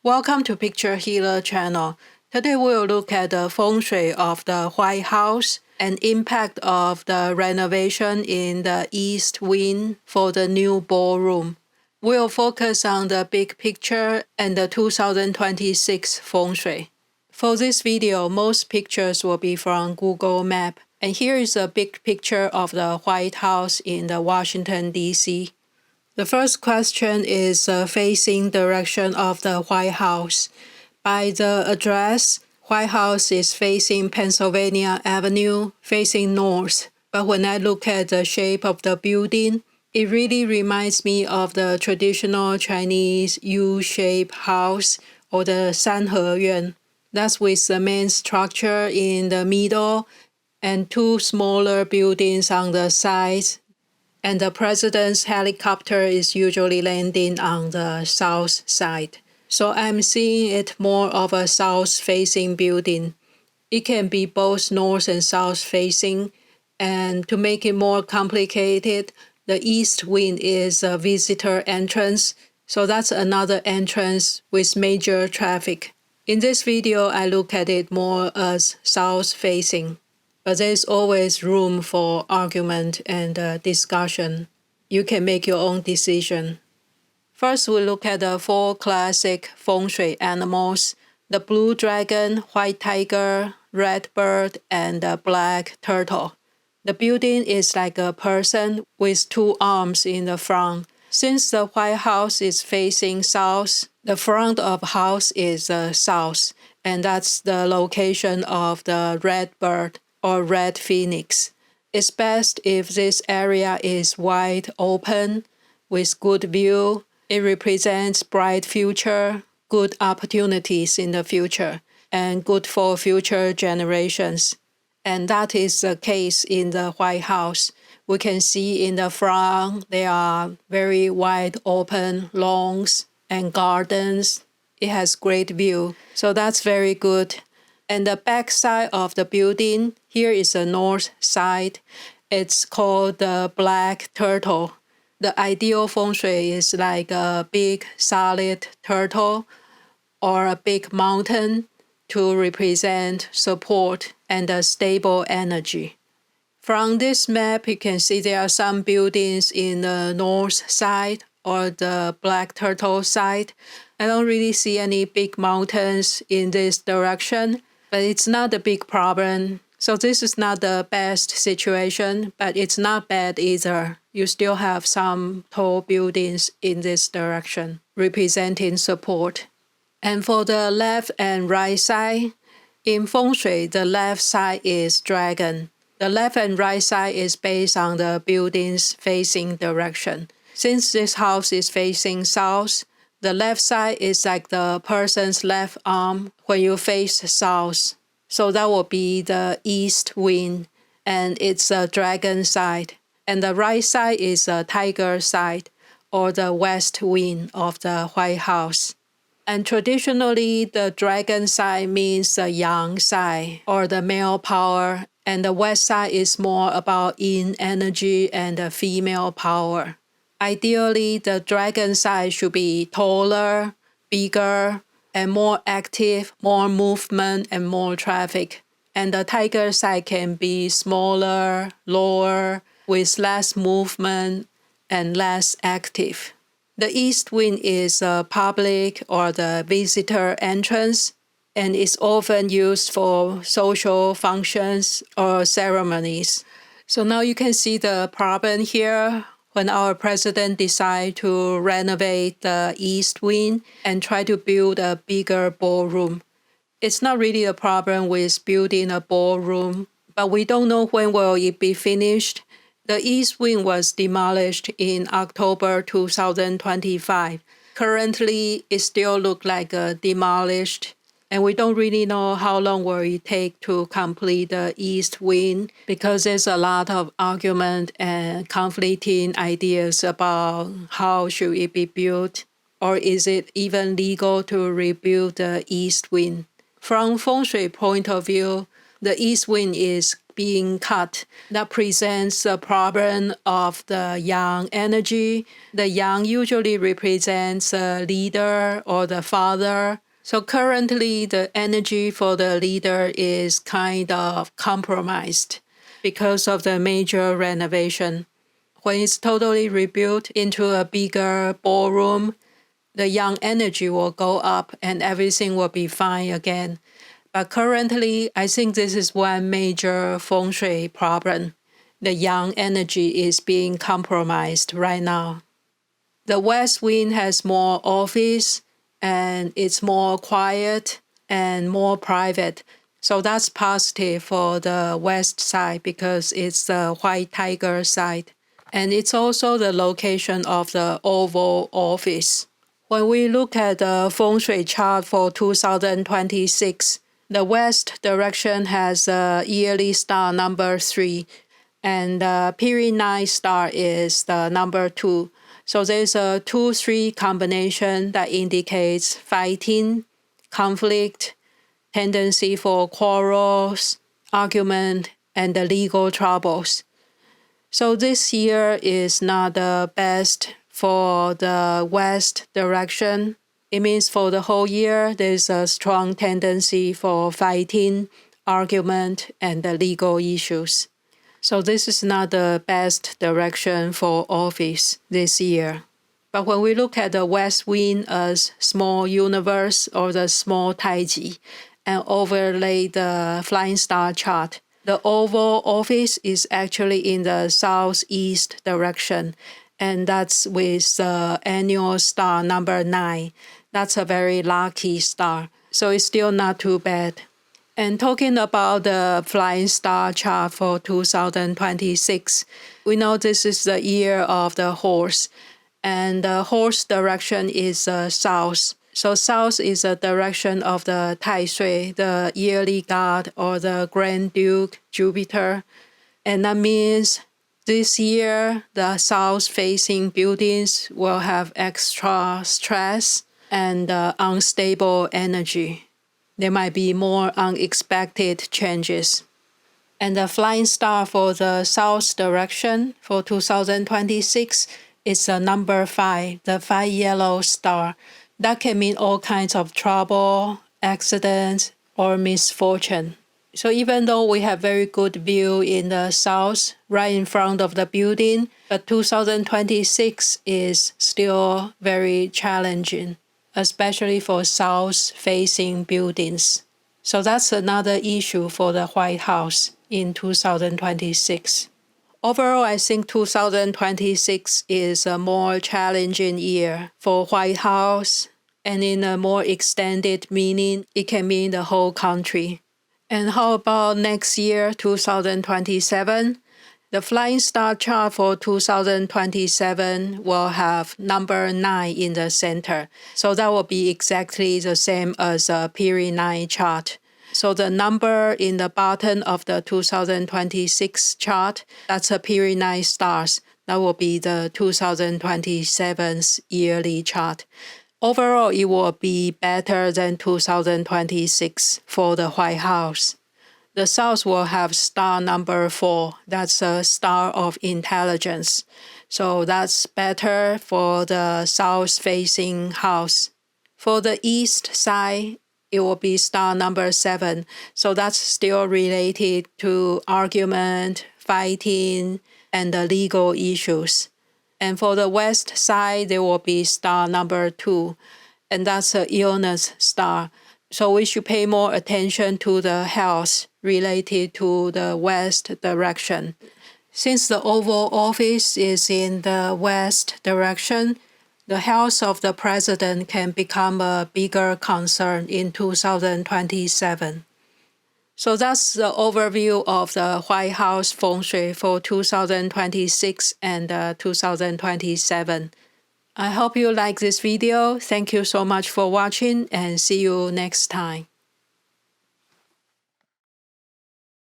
Welcome to Picture Healer channel. Today we'll look at the feng shui of the White House and impact of the renovation in the east wing for the new ballroom. We'll focus on the big picture and the 2026 feng shui. For this video, most pictures will be from Google Map. And here is a big picture of the White House in the Washington, D.C. The first question is facing direction of the White House. By the address, White House is facing Pennsylvania Avenue, facing north. But when I look at the shape of the building, it really reminds me of the traditional Chinese U-shaped house or the Sanhe Yuan. That's with the main structure in the middle and two smaller buildings on the sides. And the president's helicopter is usually landing on the south side. So I'm seeing it more of a south-facing building. It can be both north and south-facing. And to make it more complicated, the east wing is a visitor entrance. So that's another entrance with major traffic. In this video, I look at it more as south-facing. But there's always room for argument and discussion. You can make your own decision. First, we look at the four classic feng shui animals: the blue dragon, white tiger, red bird, and the black turtle. The building is like a person with two arms in the front. Since the White House is facing south, the front of house is south, and that's the location of the red bird or red phoenix. It's best if this area is wide open with good view. It represents bright future, good opportunities in the future, and good for future generations. And that is the case in the White House. We can see in the front there are very wide open lawns and gardens. It has great view. So that's very good. And the back side of the building, here is the north side. It's called the black turtle. The ideal feng shui is like a big solid turtle or a big mountain to represent support and a stable energy. From this map, you can see there are some buildings in the north side or the black turtle side. I don't really see any big mountains in this direction. But it's not a big problem. So this is not the best situation, but it's not bad either. You still have some tall buildings in this direction, representing support. And for the left and right side, in feng shui, the left side is dragon. The left and right side is based on the building's facing direction. Since this house is facing south, the left side is like the person's left arm when you face south. So that will be the east wing, and it's a dragon side. And the right side is a tiger side, or the west wing of the White House. And traditionally, the dragon side means the yang side, or the male power, and the west side is more about yin energy and the female power. Ideally, the dragon side should be taller, bigger, and more active, more movement, and more traffic. And the tiger side can be smaller, lower, with less movement and less active. The east wing is a public or the visitor entrance, and is often used for social functions or ceremonies. So now you can see the problem here. When our president decided to renovate the east wing and try to build a bigger ballroom. It's not really a problem with building a ballroom, but we don't know when will it be finished. The east wing was demolished in October 2025. Currently, it still looks like demolished. And we don't really know how long will it take to complete the east wing because there's a lot of argument and conflicting ideas about how should it be built, or is it even legal to rebuild the east wing. From feng shui point of view, the east wing is being cut. That presents a problem of the yang energy. The yang usually represents a leader or the father. So currently, the energy for the leader is kind of compromised because of the major renovation. When it's totally rebuilt into a bigger ballroom, the yang energy will go up and everything will be fine again. But currently, I think this is one major feng shui problem. The yang energy is being compromised right now. The west wing has more office and it's more quiet and more private. So that's positive for the west side because it's the white tiger side. And it's also the location of the Oval Office. When we look at the feng shui chart for 2026, the west direction has a yearly star number 3, and the period 9 star is the number 2. So there's a 2-3 combination that indicates fighting, conflict, tendency for quarrels, argument, and the legal troubles. So this year is not the best for the west direction. It means for the whole year, there's a strong tendency for fighting, argument, and the legal issues. So this is not the best direction for office this year. But when we look at the west wing as small universe or the small taiji and overlay the flying star chart, the Oval Office is actually in the southeast direction, and that's with the annual star number 9. That's a very lucky star, so it's still not too bad. And talking about the flying star chart for 2026, we know this is the year of the horse, and the horse direction is south. So south is the direction of the Tai Sui, the yearly god or the Grand Duke Jupiter. And that means this year the south-facing buildings will have extra stress and unstable energy. There might be more unexpected changes. And the flying star for the south direction for 2026 is number 5, the 5 yellow star. That can mean all kinds of trouble, accidents, or misfortune. So even though we have very good view in the south, right in front of the building, but 2026 is still very challenging, especially for south-facing buildings. So that's another issue for the White House in 2026. Overall, I think 2026 is a more challenging year for White House, and in a more extended meaning, it can mean the whole country. And how about next year, 2027? The flying star chart for 2027 will have number 9 in the center. So that will be exactly the same as a period 9 chart. So the number in the bottom of the 2026 chart, that's a period 9 stars. That will be the 2027's yearly chart. Overall, it will be better than 2026 for the White House. The South will have star number 4. That's a star of intelligence. So that's better for the South-facing house. For the East side, it will be star number 7. So that's still related to argument, fighting, and the legal issues. And for the West side, there will be star number 2. And that's an illness star. So we should pay more attention to the health related to the west direction. Since the Oval Office is in the west direction, the health of the president can become a bigger concern in 2027. So that's the overview of the White House Feng Shui for 2026 and 2027. I hope you like this video. Thank you so much for watching and see you next time.